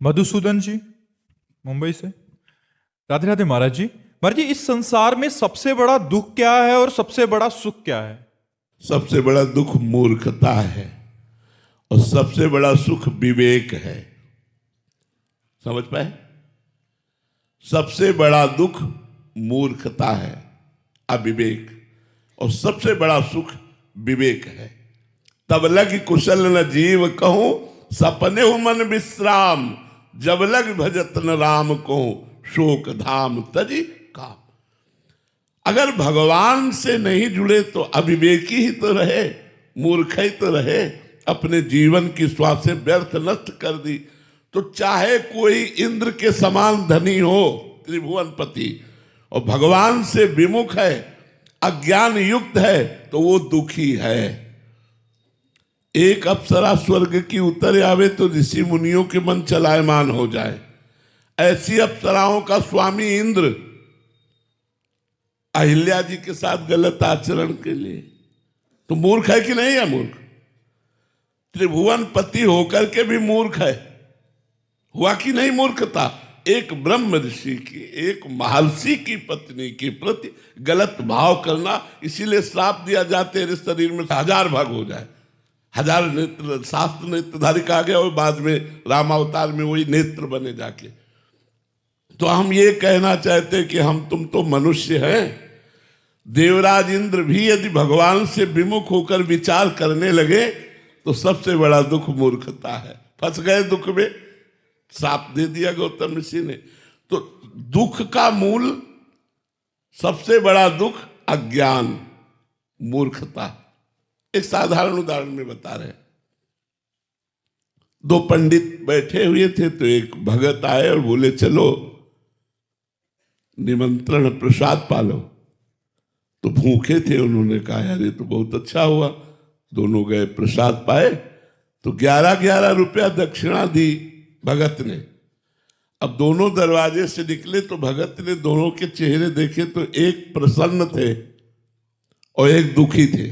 मधुसूदन जी मुंबई से। राधे राधे महाराज जी। महाराज जी, इस संसार में सबसे बड़ा दुख क्या है और सबसे बड़ा सुख क्या है? सबसे बड़ा दुख मूर्खता है और सबसे बड़ा सुख विवेक है। समझ पाए? सबसे बड़ा दुख मूर्खता है, अविवेक, और सबसे बड़ा सुख विवेक है। तब लग कुशल न जीव कहूं, सपने हो मन विश्राम, जब लग भजत न राम कहूं, शोक धाम तजी काम। अगर भगवान से नहीं जुड़े तो अविवेकी ही तो रहे, मूर्ख ही तो रहे, अपने जीवन की श्वासें व्यर्थ नष्ट कर दी। तो चाहे कोई इंद्र के समान धनी हो, त्रिभुवनपति, और भगवान से विमुख है, अज्ञान युक्त है, तो वो दुखी है। एक अप्सरा स्वर्ग की उतर आवे तो ऋषि मुनियों के मन चलायमान हो जाए। ऐसी अप्सराओं का स्वामी इंद्र अहिल्या जी के साथ गलत आचरण के लिए तो मूर्ख है कि नहीं है? मूर्ख। त्रिभुवनपति होकर के भी मूर्ख है। हुआ कि नहीं मूर्खता? एक ब्रह्म ऋषि की, एक महर्षि की पत्नी के प्रति गलत भाव करना, इसीलिए श्राप दिया जाते हैं शरीर में 1000 भाग हो जाए। 1000 नेत्र, शास्त्र नेत्रधारी कहा गया, और बाद में रामावतार में वही नेत्र बने जाके। तो हम ये कहना चाहते हैं कि हम तुम तो मनुष्य हैं। देवराज इंद्र भी यदि भगवान से विमुख होकर विचार करने लगे तो सबसे बड़ा दुख मूर्खता है। फंस गए दुख में, श्राप दे दिया गौतम ऋषि ने। तो दुख का मूल, सबसे बड़ा दुख अज्ञान, मूर्खता। एक साधारण उदाहरण में बता रहे हैं। 2 पंडित बैठे हुए थे, तो एक भगत आए और बोले चलो निमंत्रण प्रसाद पालो। तो भूखे थे, उन्होंने कहा यार ये तो बहुत अच्छा हुआ। दोनों गए, प्रसाद पाए, तो 11-11 रुपया दक्षिणा दी भगत ने। अब दोनों दरवाजे से निकले तो भगत ने दोनों के चेहरे देखे, तो एक प्रसन्न थे और एक दुखी थे।